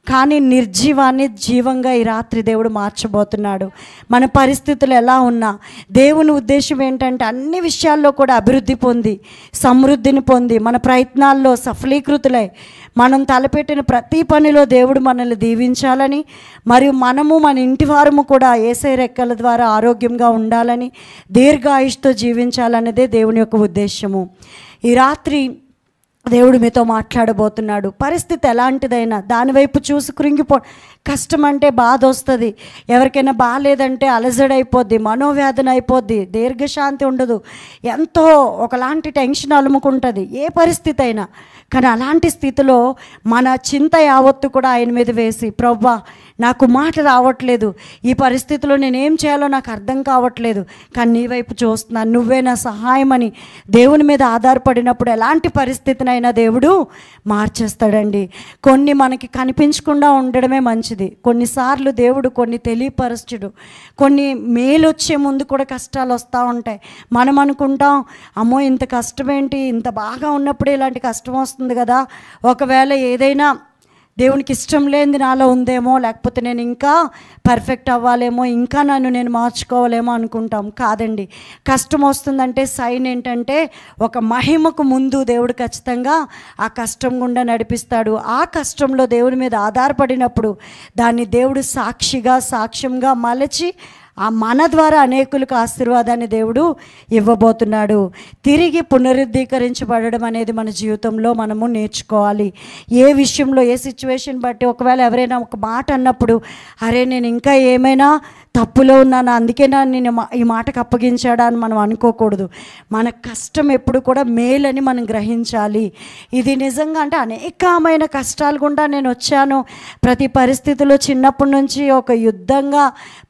కానీ నిర్జీవాన్ని జీవంగా ఈ రాత్రి దేవుడు మార్చబోతున్నాడు. మన పరిస్థితులు ఎలా ఉన్నా దేవుని ఉద్దేశం ఏంటంటే అన్ని విషయాల్లో కూడా అభివృద్ధి పొంది, సమృద్ధిని పొంది, మన ప్రయత్నాల్లో సఫలీకృతులై, మనం తలపెట్టిన ప్రతి పనిలో దేవుడు మనల్ని దీవించాలని, మరియు మనము మన ఇంటి వారము కూడా యేసయ్య రెక్కల ద్వారా ఆరోగ్యంగా ఉండాలని, దీర్ఘాయుష్తో జీవించాలన్నదే దేవుని యొక్క ఉద్దేశము. ఈ రాత్రి దేవుడు మీతో మాట్లాడబోతున్నాడు. పరిస్థితి ఎలాంటిదైనా దానివైపు చూసి కృంగిపో. కష్టం అంటే బాధ వస్తుంది, ఎవరికైనా బాగాలేదంటే అలజడైపోద్ది, మనోవేదన అయిపోద్ది, దీర్ఘశాంతి ఉండదు, ఎంతో ఒకలాంటి టెన్షన్ అలుముకుంటుంది ఏ పరిస్థితి అయినా. కానీ అలాంటి స్థితిలో మన చింత యావత్తు కూడా ఆయన మీద వేసి, ప్రభువా నాకు మాట రావట్లేదు, ఈ పరిస్థితిలో నేనేం చేయాలో నాకు అర్థం కావట్లేదు, కానీ నీ వైపు చూస్తున్నాను, నువ్వే నా సహాయం అని దేవుని మీద ఆధారపడినప్పుడు ఎలాంటి పరిస్థితినైనా దేవుడు మార్చేస్తాడండి. కొన్ని మనకి కనిపించకుండా ఉండడమే మంచిది. కొన్నిసార్లు దేవుడు కొన్ని తెలియపరచుడు, కొన్ని మేలు వచ్చే ముందు కూడా కష్టాలు వస్తూ ఉంటాయి. మనం అనుకుంటాం, అమ్మో ఇంత కష్టమేంటి, ఇంత బాగా ఉన్నప్పుడే ఇలాంటి కష్టం వస్తుంది కదా, ఒకవేళ ఏదైనా దేవునికి ఇష్టం లేనిది నాలో ఉందేమో, లేకపోతే నేను ఇంకా పర్ఫెక్ట్ అవ్వాలేమో, ఇంకా నన్ను నేను మార్చుకోవాలేమో అనుకుంటాం. కాదండి, కష్టం వస్తుందంటే సైన్ ఏంటంటే ఒక మహిమకు ముందు దేవుడు ఖచ్చితంగా ఆ కష్టం గుండా నడిపిస్తాడు. ఆ కష్టంలో దేవుడి మీద ఆధారపడినప్పుడు దాన్ని దేవుడు సాక్ష్యంగా మలచి మన ద్వారా అనేకులకు ఆశీర్వాదాన్ని దేవుడు ఇవ్వబోతున్నాడు. తిరిగి పునరుద్ధీకరించబడడం అనేది మన జీవితంలో మనము నేర్చుకోవాలి. ఏ విషయంలో, ఏ సిచ్యువేషన్ బట్టి, ఒకవేళ ఎవరైనా ఒక మాట అన్నప్పుడు, అరే నేను ఇంకా ఏమైనా తప్పులో ఉన్నాను, అందుకే నేను ఈ మాటకు అప్పగించాడా అని మనం అనుకోకూడదు. మన కష్టం ఎప్పుడు కూడా మేలని మనం గ్రహించాలి. ఇది నిజంగా అంటే అనేకమైన కష్టాలు గుండా నేను వచ్చాను. ప్రతి పరిస్థితిలో చిన్నప్పటి నుంచి ఒక యుద్ధంగా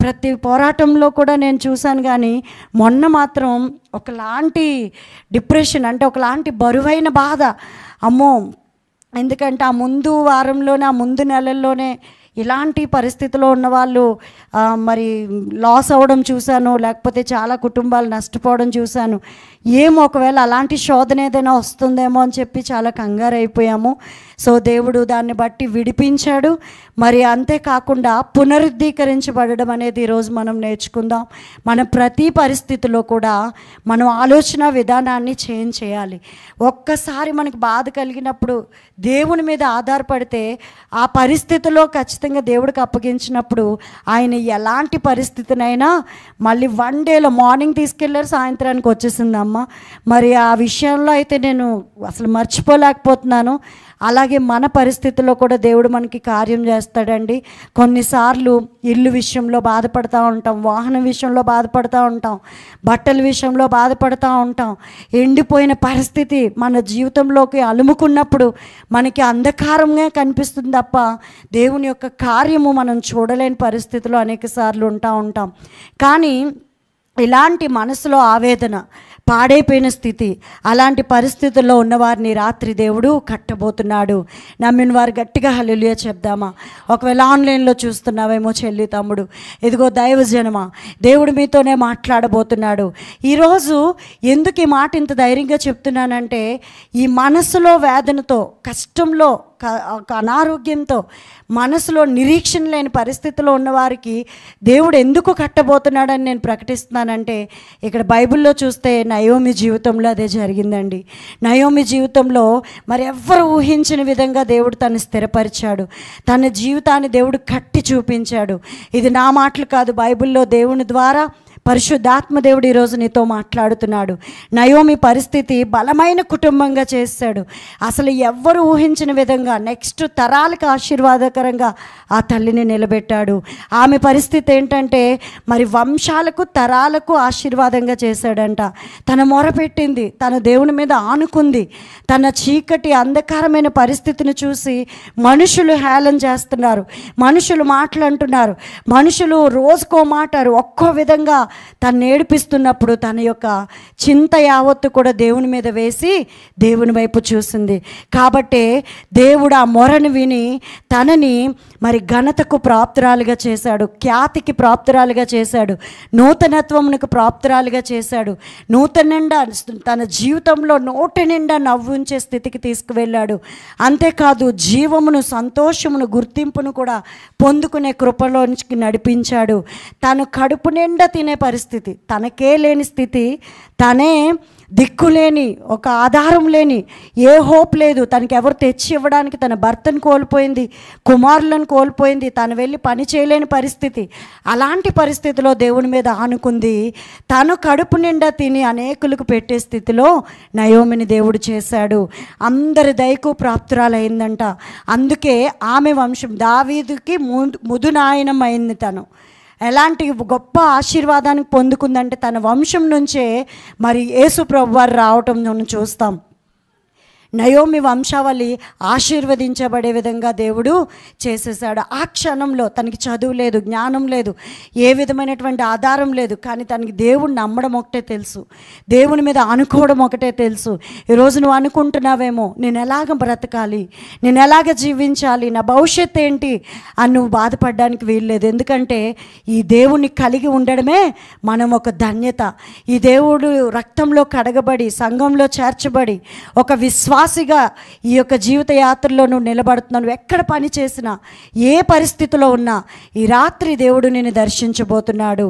ప్రతి పోరాటంలో కూడా నేను చూశాను. కానీ మొన్న మాత్రం ఒకలాంటి డిప్రెషన్, అంటే ఒకలాంటి బరువైన బాధ, అమ్మో, ఎందుకంటే ఆ ముందు వారంలోనే, ఆ ముందు నెలల్లోనే ఇలాంటి పరిస్థితిలో ఉన్నవాళ్ళు మరి లాస్ అవ్వడం చూశాను, లేకపోతే చాలా కుటుంబాలు నష్టపోవడం చూశాను. ఏమో ఒకవేళ అలాంటి శోధన ఏదైనా వస్తుందేమో అని చెప్పి చాలా కంగారు అయిపోయాము. సో దేవుడు దాన్ని బట్టి విడిపించాడు. మరి అంతేకాకుండా పునరుద్ధీకరించబడడం అనేది ఈరోజు మనం నేర్చుకుందాం. మన ప్రతి పరిస్థితిలో కూడా మనం ఆలోచన విధానాన్ని చేంజ్ చేయాలి. ఒక్కసారి మనకు బాధ కలిగినప్పుడు దేవుని మీద ఆధారపడితే ఆ పరిస్థితిలో ఖచ్చితంగా దేవుడికి అప్పగించినప్పుడు ఆయన ఎలాంటి పరిస్థితినైనా మళ్ళీ వన్ డేలో, మార్నింగ్ తీసుకెళ్ళారు, సాయంత్రానికి వచ్చేసిందమ్మ. మరి ఆ విషయంలో అయితే నేను అసలు మర్చిపోలేకపోతున్నాను. అలాగే మన పరిస్థితుల్లో కూడా దేవుడు మనకి కార్యం చేస్తాడండి. కొన్నిసార్లు ఇల్లు విషయంలో బాధపడుతూ ఉంటాం, వాహనం విషయంలో బాధపడుతూ ఉంటాం, బట్టల విషయంలో బాధపడుతూ ఉంటాం. ఎండిపోయిన పరిస్థితి మన జీవితంలోకి అలుముకున్నప్పుడు మనకి అంధకారంగా కనిపిస్తుంది తప్ప దేవుని యొక్క కార్యము మనం చూడలేని పరిస్థితిలో అనేక సార్లు ఉంటాం. కానీ ఇలాంటి మనసులో ఆవేదన, పాడైపోయిన స్థితి, అలాంటి పరిస్థితుల్లో ఉన్నవారిని రాత్రి దేవుడు కట్టబోతున్నాడు. నమ్మిన వారు గట్టిగా హల్లెలూయా చెప్దామా? ఒకవేళ ఆన్లైన్లో చూస్తున్నావేమో చెల్లి, తమ్ముడు, ఇదిగో దైవజనమా, దేవుడు మీతోనే మాట్లాడబోతున్నాడు. ఈరోజు ఎందుకు ఈ మాట ఇంత ధైర్యంగా చెప్తున్నానంటే, ఈ మనసులో వేదనతో, కష్టంలో, అనారోగ్యంతో, మనసులో నిరీక్షణ లేని పరిస్థితిలో ఉన్నవారికి దేవుడు ఎందుకు కట్టబోతున్నాడని నేను ప్రకటిస్తున్నానంటే, ఇక్కడ బైబిల్లో చూస్తే నయోమి జీవితంలో అదే జరిగిందండి. నయోమి జీవితంలో మరి ఎవ్వరు ఊహించిన విధంగా దేవుడు తను స్థిరపరిచాడు. తన జీవితాన్ని దేవుడు కట్టి చూపించాడు. ఇది నా మాటలు కాదు, బైబిల్లో దేవుని ద్వారా పరిశుద్ధాత్మ దేవుడు ఈరోజు నీతో మాట్లాడుతున్నాడు. నయోమి పరిస్థితి బలమైన కుటుంబంగా చేశాడు. అసలు ఎవ్వరు ఊహించిన విధంగా నెక్స్ట్ తరాలకు ఆశీర్వాదకరంగా ఆ తల్లిని నిలబెట్టాడు. ఆమె పరిస్థితి ఏంటంటే మరి వంశాలకు, తరాలకు ఆశీర్వాదంగా చేశాడంట. తన మొరపెట్టింది, తన దేవుని మీద ఆనుకుంది. తన చీకటి అంధకారమైన పరిస్థితిని చూసి మనుషులు హేళన చేస్తున్నారు, మనుషులు మాటలు అంటున్నారు, మనుషులు రోజుకో మాట, ఒక్కో విధంగా తను ఏడిపిస్తున్నప్పుడు తన యొక్క చింత యావత్తు కూడా దేవుని మీద వేసి దేవుని వైపు చూసింది. కాబట్టే దేవుడు ఆ మొరను విని తనని మరి ఘనతకు ప్రాప్తురాలుగా చేశాడు, ఖ్యాతికి ప్రాప్తురాలుగా చేశాడు, నూతనత్వమునకు ప్రాప్తురాలుగా చేశాడు. నూతన నిండా తన జీవితంలో నోటి నిండా నవ్వుంచే స్థితికి తీసుకువెళ్ళాడు. అంతేకాదు జీవమును, సంతోషమును, గుర్తింపును కూడా పొందుకునే కృపలోనికి నడిపించాడు. తను కడుపు నిండా తినే పరిస్థితి, తనకే లేని స్థితి, తనే దిక్కులేని, ఒక ఆధారం లేని, ఏ హోప్ లేదు, తనకి ఎవరు తెచ్చి ఇవ్వడానికి, తన భర్తను కోల్పోయింది, కుమారులను కోల్పోయింది, తను వెళ్ళి పని చేయలేని పరిస్థితి. అలాంటి పరిస్థితిలో దేవుని మీద ఆనుకుంది. తను కడుపు నిండా తిని అనేకులకు పెట్టే స్థితిలో నయోమిని దేవుడు చేశాడు. అందరి దయకు ప్రాప్తురాలైందంట. అందుకే ఆమె వంశం దావీదుకి ముదునాయనం అయింది. తను ఎలాంటి గొప్ప ఆశీర్వాదానికి పొందుకుందంటే తన వంశం నుంచే మరి యేసు ప్రభువారు రావటం మనం చూస్తాం. నయోమి వంశావళి ఆశీర్వదించబడే విధంగా దేవుడు చేసేసాడు. ఆ క్షణంలో తనకి చదువు లేదు, జ్ఞానం లేదు, ఏ విధమైనటువంటి ఆధారం లేదు, కానీ తనకి దేవుడిని నమ్మడం ఒకటే తెలుసు, దేవుని మీద అనుకోవడం ఒకటే తెలుసు. ఈరోజు నువ్వు అనుకుంటున్నావేమో, నేను ఎలాగ బ్రతకాలి, నేను ఎలాగ జీవించాలి, నా భవిష్యత్తు ఏంటి అని నువ్వు బాధపడడానికి వీల్లేదు. ఎందుకంటే ఈ దేవుణ్ణి కలిగి ఉండడమే మనం ఒక ధన్యత. ఈ దేవుడు రక్తంలో కడగబడి సంఘంలో చేర్చబడి ఒక విశ్వాసిగా ఈ యొక్క జీవిత యాత్రలో నువ్వు నిలబడుతున్నావు. ఎక్కడ పని చేసినా, ఏ పరిస్థితిలో ఉన్నా ఈ రాత్రి దేవుడు నిన్ను దర్శించబోతున్నాడు.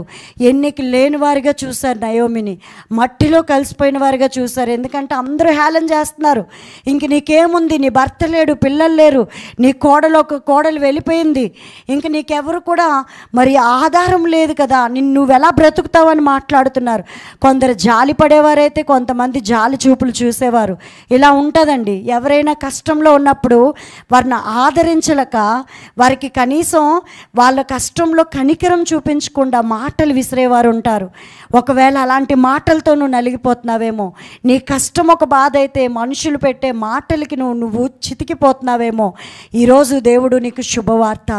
ఎన్నిక లేని వారిగా చూశారు నయోమిని, మట్టిలో కలిసిపోయిన వారిగా చూశారు. ఎందుకంటే అందరూ హేళన చేస్తున్నారు. ఇంక నీకేముంది, నీ భర్త లేడు, పిల్లలు లేరు, నీ కోడలు వెళ్ళిపోయింది, ఇంక నీకెవరు కూడా మరి ఆధారం లేదు కదా, నువ్వెలా బ్రతుకుతావని మాట్లాడుతున్నారు. కొందరు జాలి పడేవారైతే కొంతమంది జాలి చూపులు చూసేవారు. ఇలా ఉంటుందండి. ఎవరైనా కష్టంలో ఉన్నప్పుడు వారిని ఆదరించలేక, వారికి కనీసం వాళ్ళ కష్టంలో కనికరం చూపించకుండా మాటలు విసిరేవారు ఉంటారు. ఒకవేళ అలాంటి మాటలతో నువ్వు నలిగిపోతున్నావేమో, నీ కష్టం ఒక బాధ అయితే మనుషులు పెట్టే మాటలకి నువ్వు చితికిపోతున్నావేమో, ఈరోజు దేవుడు నీకు శుభవార్త.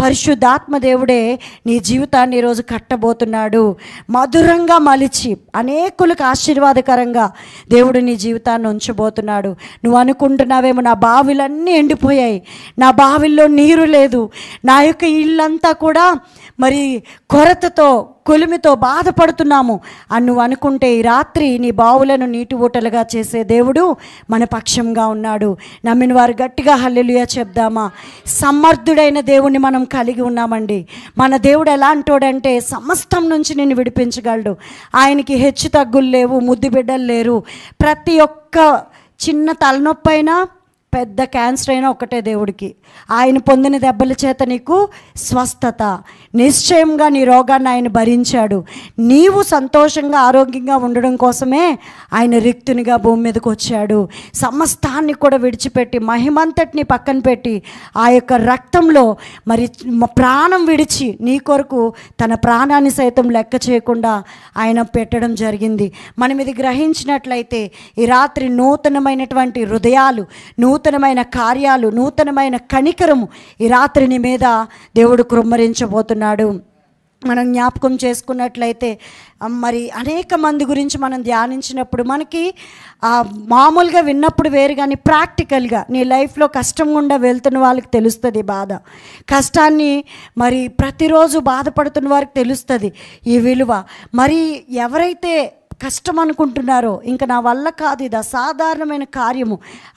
పరిశుద్ధాత్మ దేవుడే నీ జీవితాన్ని ఈరోజు కట్టబోతున్నాడు. మధురంగా మలిచి అనేకులకు ఆశీర్వాదకరంగా దేవుడు నీ జీవితాన్ని ఉంచబోతున్నాడు. నువ్వు అనుకుంటున్నావేమో, నా బావిలన్నీ ఎండిపోయాయి, నా బావిల్లో నీరు లేదు, నా యొక్క ఇల్లంతా కూడా మరి కొరతతో కొలిమితో బాధపడుతున్నాము అని నువ్వు అనుకుంటే, ఈ రాత్రి నీ బావులను నీటి ఊటలుగా చేసే దేవుడు మన పక్షంగా ఉన్నాడు. నమ్మిన వారు గట్టిగా హల్లెలూయా చెప్దామా? సమర్థుడైన దేవుణ్ణి మనం కలిగి ఉన్నామండి. మన దేవుడు ఎలాంటోడంటే సమస్తం నుంచి నిన్ను విడిపించగలడు. ఆయనకి హెచ్చు తగ్గులు లేవు, ముద్దు బిడ్డలు లేరు. ప్రతి ఒక్క చిన్న తలనొప్పి అయినా, పెద్ద క్యాన్సర్ అయినా ఒకటే దేవుడికి. ఆయన పొందిన దెబ్బల చేత నీకు స్వస్థత. నిశ్చయంగా నీ రోగాన్ని ఆయన భరించాడు. నీవు సంతోషంగా ఆరోగ్యంగా ఉండడం కోసమే ఆయన రిక్తునిగా భూమి మీదకి వచ్చాడు. సమస్తాన్ని కూడా విడిచిపెట్టి, మహిమంతటిని పక్కన పెట్టి, ఆ యొక్క రక్తంలో మరి ప్రాణం విడిచి నీ కొరకు తన ప్రాణాన్ని సైతం లెక్క చేయకుండా ఆయన పెట్టడం జరిగింది. మనం ఇది గ్రహించినట్లయితే ఈ రాత్రి నూతనమైనటువంటి హృదయాలు, నూతనమైన కార్యాలు, నూతనమైన కనికరము ఈ రాత్రి నీ మీద దేవుడు కృమ్మరించబోతున్నాడు. మనం జ్ఞాపకం చేసుకున్నట్లయితే మరి అనేక మంది గురించి మనం ధ్యానించినప్పుడు మనకి మామూలుగా విన్నప్పుడు వేరు, కానీ ప్రాక్టికల్గా నీ లైఫ్లో కష్టం గుండా వెళ్తున్న వాళ్ళకి తెలుస్తుంది బాధ. కష్టాన్ని మరి ప్రతిరోజు బాధపడుతున్న వారికి తెలుస్తుంది ఈ విలువ. మరి ఎవరైతే కష్టం అనుకుంటున్నారో, ఇంకా నా వల్ల కాదు, ఇది అసాధారణమైన కార్యము,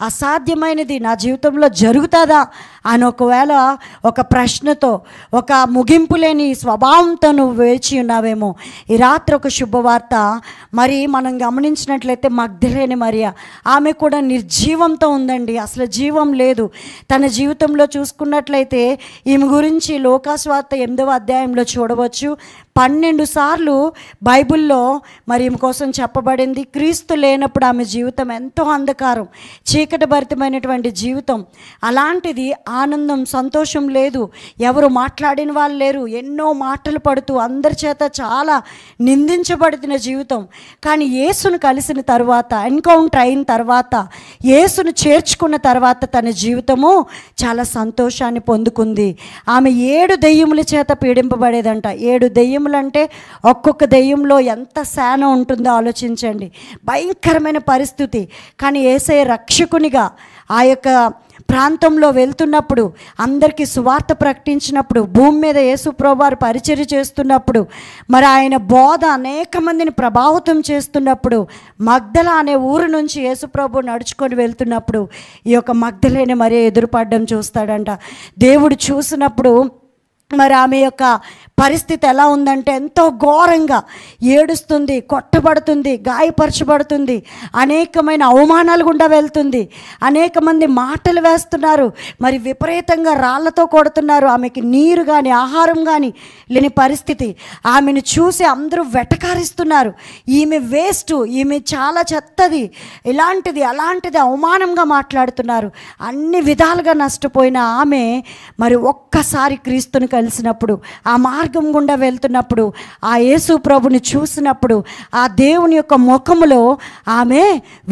అసాధ్యమైనది నా జీవితంలో జరుగుతుందా అని ఒకవేళ ఒక ప్రశ్నతో, ఒక ముగింపు లేని స్వభావంతో నువ్వు వేచి ఉన్నావేమో, ఈ రాత్రి ఒక శుభవార్త. మరి మనం గమనించినట్లయితే మగ్దలేని మరియ, ఆమె కూడా నిర్జీవంతో ఉందండి, అసలు జీవం లేదు తన జీవితంలో. చూసుకున్నట్లయితే ఈమె గురించి లోకాసువార్త 8వ అధ్యాయంలో చూడవచ్చు. 12 సార్లు బైబిల్లో మరి ఈమె కోసం చెప్పబడింది. క్రీస్తు లేనప్పుడు ఆమె జీవితం ఎంతో అంధకారం, చీకటి భరితమైనటువంటి జీవితం. అలాంటిది ఆనందం, సంతోషం లేదు, ఎవరు మాట్లాడిన వాళ్ళు లేరు, ఎన్నో మాటలు పడుతూ అందరి చేత చాలా నిందించబడుతున్న జీవితం. కానీ యేసును కలిసిన తర్వాత, ఎన్కౌంటర్ అయిన తర్వాత, యేసును చేర్చుకున్న తర్వాత తన జీవితము చాలా సంతోషాన్ని పొందుకుంది. ఆమె 7 దెయ్యముల చేత పీడింపబడేదంట. 7 దెయ్యములు దెయ్యములు అంటే ఒక్కొక్క దెయ్యంలో ఎంత శానం ఉంటుందో ఆలోచించండి. భయంకరమైన పరిస్థితి. కానీ యేసయ్య రక్షకునిగా ఆ యొక్క ప్రాంతంలో వెళ్తున్నప్పుడు, అందరికీ సువార్త ప్రకటించినప్పుడు, భూమి మీద యేసు ప్రభువారు పరిచర్య చేస్తున్నప్పుడు, మరి ఆయన బోధ అనేక మందిని ప్రభావితం చేస్తున్నప్పుడు, మగ్దల అనే ఊరు నుంచి యేసు ప్రభు నడుచుకొని వెళ్తున్నప్పుడు ఈ యొక్క మగ్దలేని మరీ ఎదురుపడడం చూస్తాడంట. దేవుడు చూసినప్పుడు మరి ఆమె యొక్క పరిస్థితి ఎలా ఉందంటే ఎంతో ఘోరంగా ఏడుస్తుంది, కొట్టబడుతుంది, గాయపరచబడుతుంది, అనేకమైన అవమానాలు గుండా వెళ్తుంది, అనేక మంది మాటలు వేస్తున్నారు, మరి విపరీతంగా రాళ్లతో కొడుతున్నారు. ఆమెకి నీరు కానీ ఆహారం కానీ లేని పరిస్థితి. ఆమెను చూసి అందరూ వెటకారిస్తున్నారు, ఈమె వేస్ట్, ఈమె చాలా చెత్తది, ఇలాంటిది అలాంటిది అవమానంగా మాట్లాడుతున్నారు. అన్ని విధాలుగా నష్టపోయిన ఆమె మరి ఒక్కసారి క్రీస్తుని కలిసినప్పుడు, ఆ మార్గం గుండా వెళ్తున్నప్పుడు, ఆ యేసు ప్రభుని చూసినప్పుడు ఆ దేవుని యొక్క ముఖములో ఆమె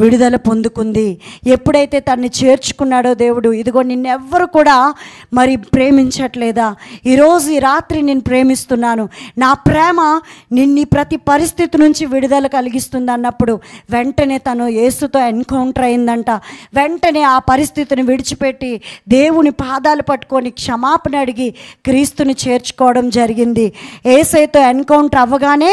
విడుదల పొందుకుంది. ఎప్పుడైతే తన్ని చేర్చుకున్నాడో దేవుడు, ఇదిగో నిన్నెవ్వరు కూడా మరి ప్రేమించట్లేదా, ఈరోజు ఈ రాత్రి నేను ప్రేమిస్తున్నాను, నా ప్రేమ నిన్ను ప్రతి పరిస్థితి నుంచి విడుదల కలిగిస్తుంది అన్నప్పుడు వెంటనే తను యేసుతో ఎన్కౌంటర్ అయిందంట. వెంటనే ఆ పరిస్థితిని విడిచిపెట్టి దేవుని పాదాలు పట్టుకొని క్షమాపణ అడిగి క్రీస్తుని చేర్చుకోవడం జరిగింది. యేసయ్యతో ఎన్కౌంటర్ అవ్వగానే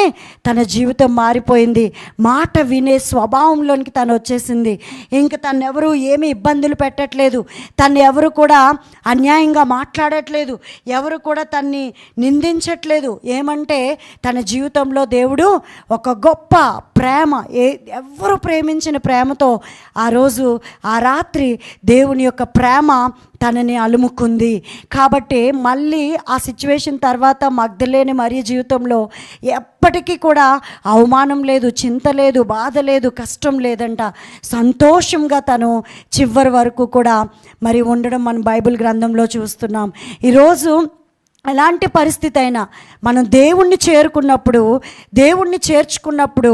తన జీవితం మారిపోయింది. మాట వినే స్వభావంలోనికి తను వచ్చేసింది. ఇంక తను ఎవరు ఏమీ ఇబ్బందులు పెట్టట్లేదు, తను ఎవరు కూడా అన్యాయంగా మాట్లాడట్లేదు, ఎవరు కూడా తన్ని నిందించట్లేదు. ఏమంటే తన జీవితంలో దేవుడు ఒక గొప్ప ప్రేమ, ఎవరు ప్రేమించిన ప్రేమతో ఆ రోజు ఆ రాత్రి దేవుని యొక్క ప్రేమ తనని అలుముకుంది. కాబట్టి మళ్ళీ ఆ సిచ్యువేషన్ తర్వాత మగ్దలేని మరియ జీవితంలో ఎప్పటికీ కూడా అవమానం లేదు, చింత లేదు, బాధ లేదు, కష్టం లేదంట. సంతోషంగా తను చివరి వరకు కూడా మరి ఉండడం మనం బైబిల్ గ్రంథంలో చూస్తున్నాం. ఈరోజు ఎలాంటి పరిస్థితి అయినా మనం దేవుణ్ణి చేర్చుకున్నప్పుడు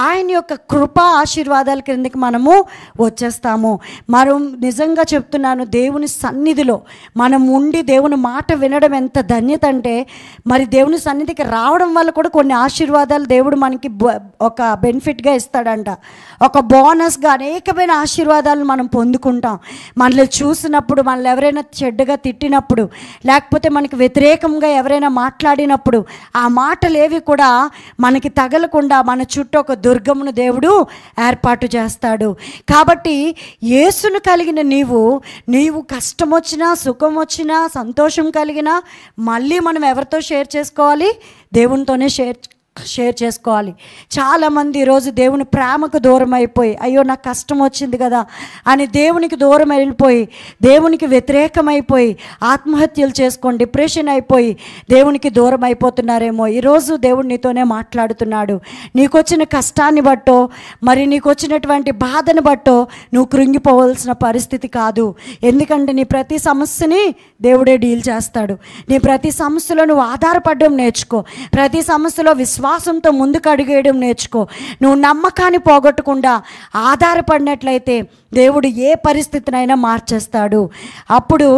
ఆయన యొక్క కృపా ఆశీర్వాదాల క్రిందకి మనము వచ్చేస్తాము. మనం నిజంగా చెప్తున్నాను, దేవుని సన్నిధిలో మనం ఉండి దేవుని మాట వినడం ఎంత ధన్యత అంటే, మరి దేవుని సన్నిధికి రావడం వల్ల కూడా కొన్ని ఆశీర్వాదాలు దేవుడు మనకి ఒక బెనిఫిట్గా ఇస్తాడంట. ఒక బోనస్గా అనేకమైన ఆశీర్వాదాలను మనం పొందుకుంటాం. మనల్ని చూసినప్పుడు, మనల్ని ఎవరైనా చెడ్డగా తిట్టినప్పుడు, లేకపోతే మనకి వ్యతిరేకంగా ఎవరైనా మాట్లాడినప్పుడు ఆ మాటలేవి కూడా మనకి తగలకుండా మన చుట్టూ ఒక దుర్గమును దేవుడు ఏర్పాటు చేస్తాడు. కాబట్టి యేసును కలిగిన నీవు కష్టం వచ్చినా, సుఖం వచ్చినా, సంతోషం కలిగినా మళ్ళీ మనం ఎవరితో షేర్ చేసుకోవాలి? దేవునితోనే షేర్ చేసుకోవాలి. చాలామంది ఈరోజు దేవుని ప్రేమకు దూరం అయిపోయి, అయ్యో నాకు కష్టం వచ్చింది కదా అని దేవునికి దూరం వెళ్ళిపోయి, దేవునికి వ్యతిరేకమైపోయి ఆత్మహత్యలు చేసుకొని డిప్రెషన్ అయిపోయి దేవునికి దూరం అయిపోతున్నారేమో. ఈరోజు దేవుడు నీతోనే మాట్లాడుతున్నాడు. నీకు వచ్చిన కష్టాన్ని బట్టో, మరి నీకు వచ్చినటువంటి బాధను బట్టో నువ్వు కృంగిపోవాల్సిన పరిస్థితి కాదు. ఎందుకంటే నీ ప్రతి సమస్యని దేవుడే డీల్ చేస్తాడు. నీ ప్రతి సమస్యలో నువ్వు ఆధారపడడం నేర్చుకో. ప్రతి సమస్యలో విశ్వాసంతో ముందుకు అడుగేయడం నేర్చుకో. నువ్వు నమ్మకాన్ని పోగొట్టకుండా ఆధారపడినట్లయితే దేవుడు ఏ పరిస్థితినైనా మార్చేస్తాడు. అప్పుడు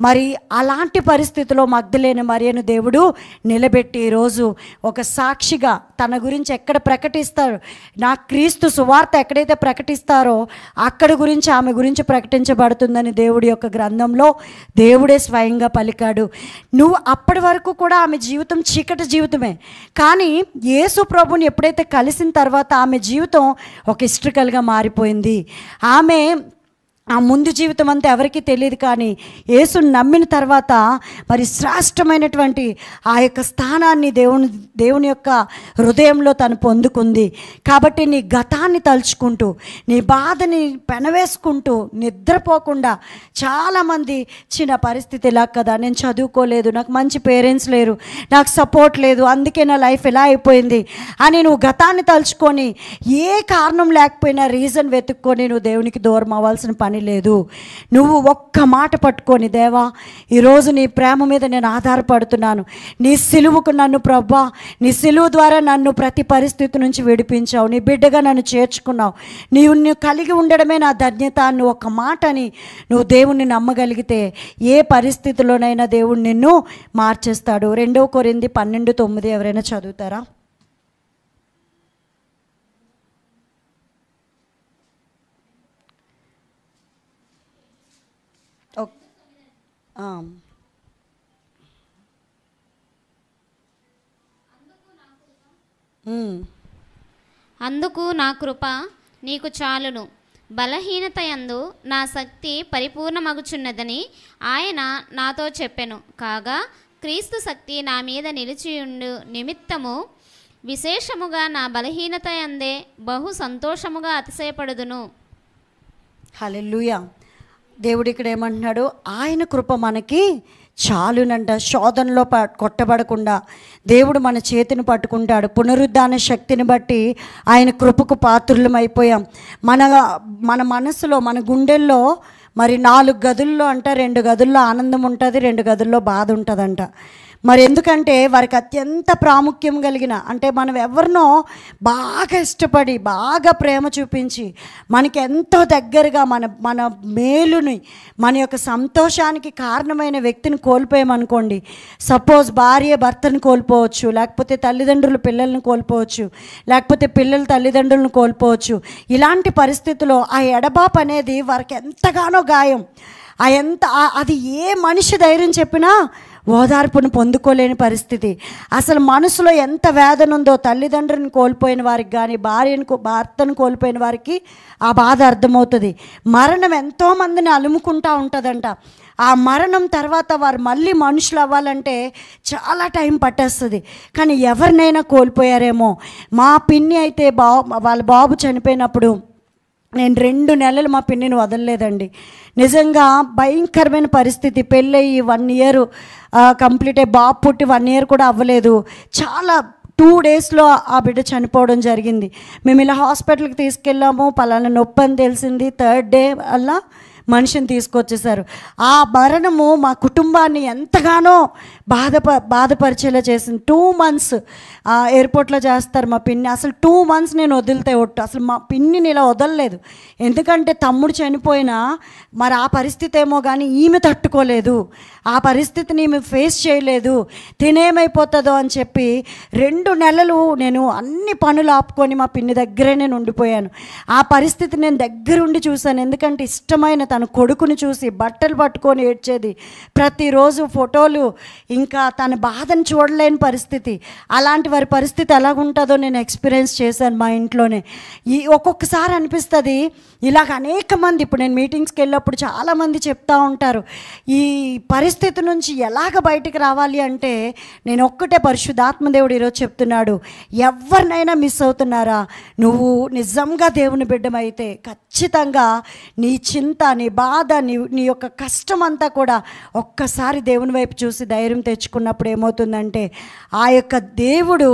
మరి అలాంటి పరిస్థితిలో మగ్దలేని మరియను దేవుడు నిలబెట్టి ఈరోజు ఒక సాక్షిగా తన గురించి ఎక్కడ ప్రకటిస్తారు, నా క్రీస్తు సువార్త ఎక్కడైతే ప్రకటిస్తారో అక్కడ గురించి ఆమె గురించి ప్రకటించబడుతుందని దేవుడి యొక్క గ్రంథంలో దేవుడే స్వయంగా పలికాడు. నువ్వు అప్పటి వరకు కూడా ఆమె జీవితం చీకటి జీవితమే, కానీ యేసు ప్రభుని ఎప్పుడైతే కలిసిన తర్వాత ఆమె జీవితం ఒక హిస్టరికల్గా మారిపోయింది. ఆమె ఆ ముందు జీవితం అంతా ఎవరికీ తెలియదు, కానీ యేసుని నమ్మిన తర్వాత మరి శ్రేష్టమైనటువంటి ఆ యొక్క స్థానాన్ని దేవుని యొక్క హృదయంలో తను పొందుకుంది. కాబట్టి నీ గతాన్ని తలుచుకుంటూ, నీ బాధని పెనవేసుకుంటూ నిద్రపోకుండా చాలామంది చిన్న పరిస్థితి ఇలా కదా, నేను చదువుకోలేదు, నాకు మంచి పేరెంట్స్ లేరు, నాకు సపోర్ట్ లేదు, అందుకే నా లైఫ్ ఎలా అయిపోయింది అని నువ్వు గతాన్ని తలుచుకొని ఏ కారణం లేకపోయినా రీజన్ వెతుక్కొని నువ్వు దేవునికి దూరం అవ్వాల్సిన పని పని లేదు. నువ్వు ఒక్క మాట పట్టుకొని, దేవా ఈరోజు నీ ప్రేమ మీద నేను ఆధారపడుతున్నాను, నీ సిలువకు నన్ను ప్రభా, నీ సిలువ ద్వారా నన్ను ప్రతి పరిస్థితి నుంచి విడిపించావు, నీ బిడ్డగా నన్ను చేర్చుకున్నావు, నువ్వు కలిగి ఉండడమే నా ధన్యత అని ఒక్క మాటని నువ్వు దేవుణ్ణి నమ్మగలిగితే ఏ పరిస్థితిలోనైనా దేవుడు నిన్ను మార్చేస్తాడు. 2 కొరింథీ 12:9 ఎవరైనా చదువుతారా? అందుకు నా కృప నీకు చాలును, బలహీనత యందు నా శక్తి పరిపూర్ణమగుచున్నదని ఆయన నాతో చెప్పెను. కాగా క్రీస్తు శక్తి నా మీద నిలిచియుండు నిమిత్తము విశేషముగా నా బలహీనత యందే బహు సంతోషముగా అతిశయపడుదును. హల్లెలూయా. దేవుడు ఇక్కడ ఏమంటున్నాడు? ఆయన కృప మనకి చాలునంట. శోధనలో కొట్టబడకుండా దేవుడు మన చేతిని పట్టుకుంటాడు. పునరుద్ధాన శక్తిని బట్టి ఆయన కృపకు పాత్రులమైపోయాం. మన మనసులో, మన గుండెల్లో మరి 4 గదుల్లో అంట 2 గదుల్లో ఆనందం ఉంటుంది, 2 గదుల్లో బాధ ఉంటుందంట. మరి ఎందుకంటే వారికి అత్యంత ప్రాముఖ్యం కలిగిన, అంటే మనం ఎవరినో బాగా ఇష్టపడి బాగా ప్రేమ చూపించి మనకి ఎంతో దగ్గరగా మన మేలుని, మన యొక్క సంతోషానికి కారణమైన వ్యక్తిని కోల్పోయామనుకోండి. సపోజ్ భార్య భర్తను కోల్పోవచ్చు, లేకపోతే తల్లిదండ్రులు పిల్లల్ని కోల్పోవచ్చు, లేకపోతే పిల్లలు తల్లిదండ్రులను కోల్పోవచ్చు. ఇలాంటి పరిస్థితుల్లో ఆ ఎడబాపు అనేది వారికి ఎంతగానో గాయం. అది ఏ మనిషి ధైర్యం చెప్పినా ఓదార్పును పొందుకోలేని పరిస్థితి. అసలు మనసులో ఎంత వేదన ఉందో తల్లిదండ్రులను కోల్పోయిన వారికి కానీ, భర్తను కోల్పోయిన వారికి ఆ బాధ అర్థమవుతుంది. మరణం ఎంతోమందిని అలుముకుంటూ ఉంటుందంట. ఆ మరణం తర్వాత వారు మళ్ళీ మనుషులు అవ్వాలంటే చాలా టైం పట్టేస్తుంది. కానీ ఎవరినైనా కోల్పోయారేమో. మా పిన్ని అయితే వాళ్ళ బాబు చనిపోయినప్పుడు నేను 2 నెలలు మా పిన్నిని వదలలేదండి. నిజంగా భయంకరమైన పరిస్థితి. పెళ్ళయి 1 ఇయర్ కంప్లీట్ అయ్యి బాబు పుట్టి 1 ఇయర్ కూడా అవ్వలేదు. చాలా 2 డేస్లో ఆ బిడ్డ చనిపోవడం జరిగింది. మేము ఇలా హాస్పిటల్కి తీసుకెళ్ళాము, పలానా నొప్పి అని తెలిసింది. 3rd డే అలా మనిషిని తీసుకొచ్చేసారు. ఆ మరణము మా కుటుంబాన్ని ఎంతగానో బాధపరిచేలా చేసింది. 2 months ఎయిర్పోర్ట్లో చేస్తారు మా పిన్ని. అసలు 2 months నేను వదిలితే ఒట్టు, అసలు మా పిన్నిని ఇలా వదలలేదు. ఎందుకంటే తమ్ముడు చనిపోయినా మరి ఆ పరిస్థితి ఏమో కానీ ఈమె తట్టుకోలేదు, ఆ పరిస్థితిని ఈమె ఫేస్ చేయలేదు. తినేమైపోతుందో అని చెప్పి 2 నెలలు నేను అన్ని పనులు ఆపుకొని మా పిన్ని దగ్గరే నేను ఉండిపోయాను. ఆ పరిస్థితి నేను దగ్గరుండి చూశాను. ఎందుకంటే ఇష్టమైన తన కొడుకుని చూసి బట్టలు పట్టుకొని ఏడ్చేది, ప్రతిరోజు ఫోటోలు, ఇంకా తన బాధను చూడలేని పరిస్థితి. అలాంటి వారి పరిస్థితి ఎలాగుంటుందో నేను ఎక్స్పీరియన్స్ చేశాను మా ఇంట్లోనే. ఒక్కొక్కసారి అనిపిస్తుంది ఇలాగ అనేక మంది, ఇప్పుడు నేను మీటింగ్స్కి వెళ్ళినప్పుడు చాలామంది చెప్తూ ఉంటారు ఈ పరిస్థితి నుంచి ఎలాగ బయటికి రావాలి అంటే, నేను ఒక్కటే పరిశుద్ధాత్మదేవుడు ఈరోజు చెప్తున్నాడు, ఎవరినైనా మిస్ అవుతున్నారా? నువ్వు నిజంగా దేవుని బిడ్డమైతే ఖచ్చితంగా నీ చింత, నీ బాధ, నీ యొక్క కష్టం అంతా కూడా ఒక్కసారి దేవుని వైపు చూసి ధైర్యం తెచ్చుకున్నప్పుడు ఏమవుతుందంటే, ఆ యొక్క దేవుడు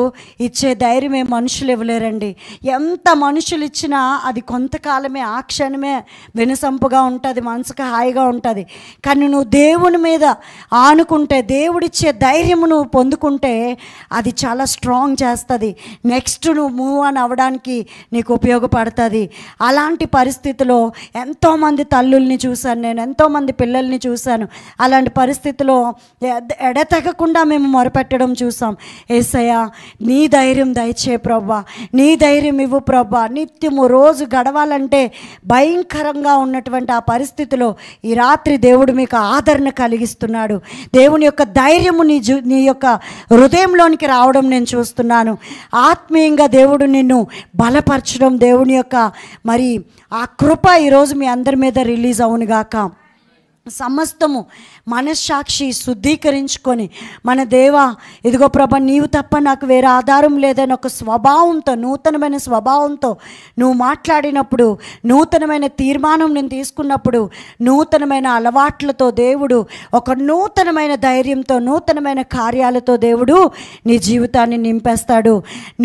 ఇచ్చే ధైర్యమే మనుషులు ఇవ్వలేరండి. ఎంత మనుషులు ఇచ్చినా అది కొంతకాలమే, ఆ క్షణమే వినసంపుగా ఉంటుంది, మనసుకు హాయిగా ఉంటుంది. కానీ నువ్వు దేవుని మీద ఆనుకుంటే, దేవుడిచ్చే ధైర్యము నువ్వు పొందుకుంటే అది చాలా స్ట్రాంగ్ చేస్తుంది. నెక్స్ట్ నువ్వు మూవ్ ఆన్ అవ్వడానికి నీకు ఉపయోగపడుతుంది. అలాంటి పరిస్థితిలో ఎంతోమంది తల్లుల్ని చూశాను నేను, ఎంతోమంది పిల్లల్ని చూశాను. అలాంటి పరిస్థితిలో ఎడతెగకుండా మేము మొరపెట్టడం చూసాం. యేసయ్యా నీ ధైర్యం దయచే ప్రభా, నీ ధైర్యం ఇవ్వు ప్రభా. నిత్యము రోజు గడవాలంటే భయంకరంగా ఉన్నటువంటి ఆ పరిస్థితిలో ఈ రాత్రి దేవుడు మీకు ఆదరణ కలిగిస్తున్నాడు. దేవుని యొక్క ధైర్యము నీ యొక్క హృదయంలోనికి రావడం నేను చూస్తున్నాను. ఆత్మీయంగా దేవుడు నిన్ను బలపరచడం, దేవుని యొక్క మరి ఆ కృప ఈరోజు మీ అందరి మీద రిలీజ్ అవునుగాక. సమస్తము మనస్సాక్షి శుద్ధీకరించుకొని మన దేవా ఇదిగో ప్రభ నీవు తప్ప నాకు వేరే ఆధారం లేదని ఒక స్వభావంతో, నూతనమైన స్వభావంతో నువ్వు మాట్లాడినప్పుడు, నూతనమైన తీర్మానం నేను తీసుకున్నప్పుడు, నూతనమైన అలవాట్లతో దేవుడు ఒక నూతనమైన ధైర్యంతో, నూతనమైన కార్యాలతో దేవుడు నీ జీవితాన్ని నింపేస్తాడు.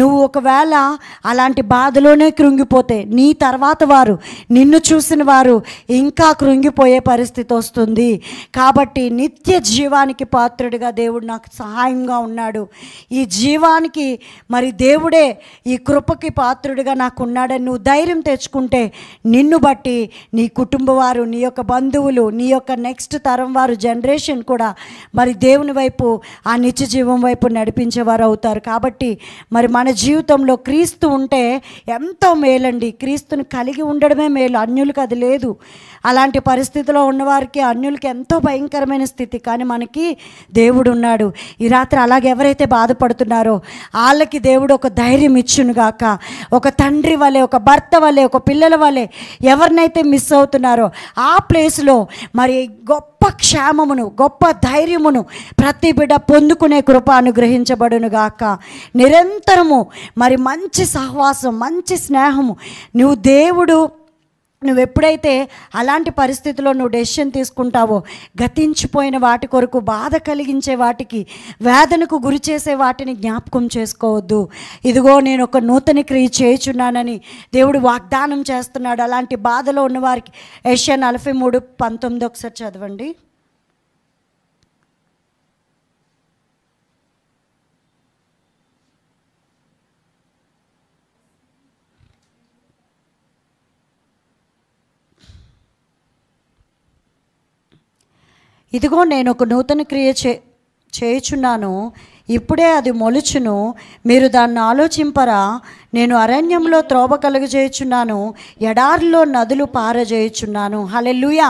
నువ్వు ఒకవేళ అలాంటి బాధలోనే కృంగిపోతే నీ తర్వాత వారు, నిన్ను చూసిన వారు ఇంకా కృంగిపోయే పరిస్థితి వస్తుంది. కాబట్టి నిత్య జీవానికి పాత్రుడిగా దేవుడు నాకు సహాయంగా ఉన్నాడు. ఈ జీవానికి మరి దేవుడే ఈ కృపకి పాత్రుడిగా నాకు ఉన్నాడని నువ్వు ధైర్యం తెచ్చుకుంటే నిన్ను బట్టి నీ కుటుంబ వారు, నీ యొక్క బంధువులు, నీ యొక్క నెక్స్ట్ తరం వారు, జనరేషన్ కూడా మరి దేవుని వైపు, ఆ నిత్య జీవం వైపు నడిపించేవారు అవుతారు. కాబట్టి మరి మన జీవితంలో క్రీస్తు ఉంటే ఎంతో మేలండి. క్రీస్తుని కలిగి ఉండడమే మేలు, అన్యులకు అది లేదు. అలాంటి పరిస్థితిలో ఉన్నవారికి, అన్యులకి ఎంతో భయంకరమైన స్థితి. కానీ మనకి దేవుడు ఉన్నాడు. ఈ రాత్రి అలాగే ఎవరైతే బాధపడుతున్నారో వాళ్ళకి దేవుడు ఒక ధైర్యం ఇచ్చునుగాక. ఒక తండ్రి వలె, ఒక భర్త వలె, ఒక పిల్లల వలె ఎవరినైతే మిస్ అవుతున్నారో ఆ ప్లేస్లో మరి గొప్ప క్షేమమును, గొప్ప ధైర్యమును ప్రతి బిడ్డ పొందుకునే కృప అనుగ్రహించబడునుగాక. నిరంతరము మరి మంచి సహవాసం, మంచి స్నేహము నువ్వు ఎప్పుడైతే అలాంటి పరిస్థితిలో నువ్వు డెసిషన్ తీసుకుంటావో, గతించిపోయిన వాటి కొరకు, బాధ కలిగించే వాటికి, వేదనకు గురి చేసే వాటిని జ్ఞాపకం చేసుకోవద్దు. ఇదిగో నేను ఒక నూతన క్రియ చేయుచున్నానని దేవుడు వాగ్దానం చేస్తున్నాడు. అలాంటి బాధలో ఉన్నవారికి యెషయా 43:19 ఒకసారి చదవండి. ఇదిగో నేను ఒక నూతన క్రియ చేయుచున్నాను, ఇప్పుడే అది మొలుచును, మీరు దాన్ని ఆలోచింపరా? నేను అరణ్యంలో త్రోవ కలుగజేయుచున్నాను, ఎడారిలో నదులు పారజేయుచున్నాను. హల్లెలూయా.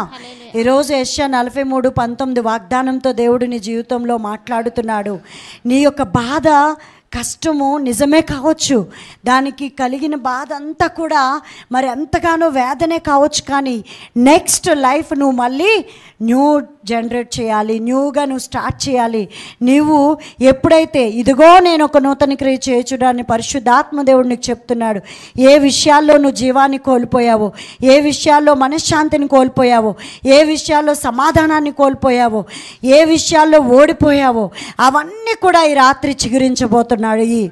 ఈరోజు యెషయా 43:19 వాగ్దానంతో దేవుడు నీ జీవితంలో మాట్లాడుతున్నాడు. నీ యొక్క బాధ, కష్టము నిజమే కావచ్చు, దానికి కలిగిన బాధ అంతా కూడా మరి ఎంతగానో వేదనే కావచ్చు. కానీ నెక్స్ట్ లైఫ్ నువ్వు మళ్ళీ న్యూ జనరేట్ చేయాలి, న్యూగా నువ్వు స్టార్ట్ చేయాలి. నీవు ఎప్పుడైతే ఇదిగో నేను ఒక నూతన క్రియ చేయుచున్నానని పరిశుద్ధాత్మ దేవుడు నీకు చెప్తున్నాడు. ఏ విషయాల్లో నువ్వు జీవాన్ని కోల్పోయావో, ఏ విషయాల్లో మనశ్శాంతిని కోల్పోయావో, ఏ విషయాల్లో సమాధానాన్ని కోల్పోయావో, ఏ విషయాల్లో ఓడిపోయావో అవన్నీ కూడా ఈ రాత్రి చిగురించబోతున్నాడు. ఈ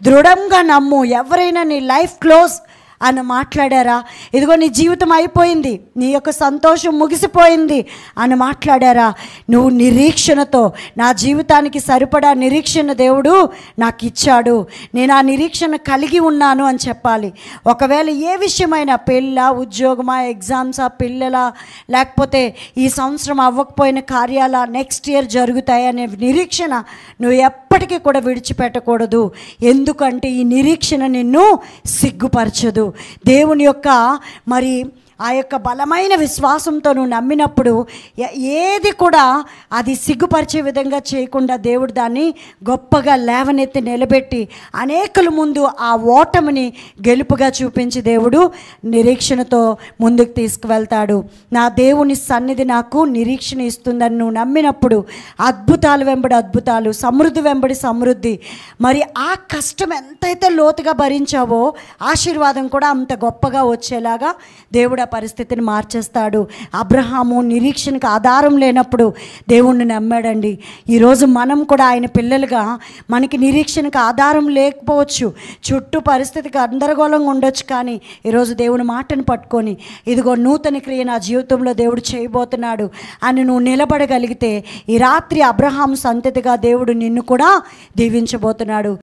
దృఢంగా నమ్ము. ఎవరైనా నీ లైఫ్ క్లోజ్ అని మాట్లాడారా? ఇదిగో నీ జీవితం అయిపోయింది, నీ యొక్క సంతోషం ముగిసిపోయింది అని మాట్లాడారా? నువ్వు నిరీక్షణతో, నా జీవితానికి సరిపడా నిరీక్షణ దేవుడు నాకు ఇచ్చాడు, నేను ఆ నిరీక్షణ కలిగి ఉన్నాను అని చెప్పాలి. ఒకవేళ ఏ విషయమైనా, పెళ్ళ, ఉద్యోగమా, ఎగ్జామ్సా, పిల్లల, లేకపోతే ఈ సంవత్సరం అవ్వకపోయిన కార్యాల నెక్స్ట్ ఇయర్ జరుగుతాయి అనే నిరీక్షణ నువ్వు ఎప్పటికీ కూడా విడిచిపెట్టకూడదు. ఎందుకంటే ఈ నిరీక్షణ నిన్ను సిగ్గుపరచదు. దేవుని యొక్క మరి ఆ యొక్క బలమైన విశ్వాసంతో నువ్వు నమ్మినప్పుడు ఏది కూడా అది సిగ్గుపరిచే విధంగా చేయకుండా దేవుడు దాన్ని గొప్పగా లేవనెత్తి నిలబెట్టి అనేకుల ముందు ఆ ఓటమిని గెలుపుగా చూపించి దేవుడు నిరీక్షణతో ముందుకు తీసుకువెళ్తాడు. నా దేవుని సన్నిధి నాకు నిరీక్షణ ఇస్తుందని నువ్వు నమ్మినప్పుడు అద్భుతాలు వెంబడి అద్భుతాలు, సమృద్ధి వెంబడి సమృద్ధి, మరి ఆ కష్టం ఎంతైతే లోతుగా భరించావో ఆశీర్వాదం కూడా అంత గొప్పగా వచ్చేలాగా దేవుడు పరిస్థితిని మార్చేస్తాడు. అబ్రహాము నిరీక్షణకు ఆధారం లేనప్పుడు దేవుణ్ణి నమ్మాడండి. ఈరోజు మనం కూడా ఆయన పిల్లలుగా మనకి నిరీక్షణకు ఆధారం లేకపోవచ్చు, చుట్టూ పరిస్థితికి గందరగోళంగా ఉండొచ్చు. కానీ ఈరోజు దేవుని మాటను పట్టుకొని ఇదిగో నూతన క్రియ నా జీవితంలో దేవుడు చేయబోతున్నాడు అని నువ్వు నిలబడగలిగితే ఈ రాత్రి అబ్రహాము సంతతిగా దేవుడు నిన్ను కూడా దీవించబోతున్నాడు.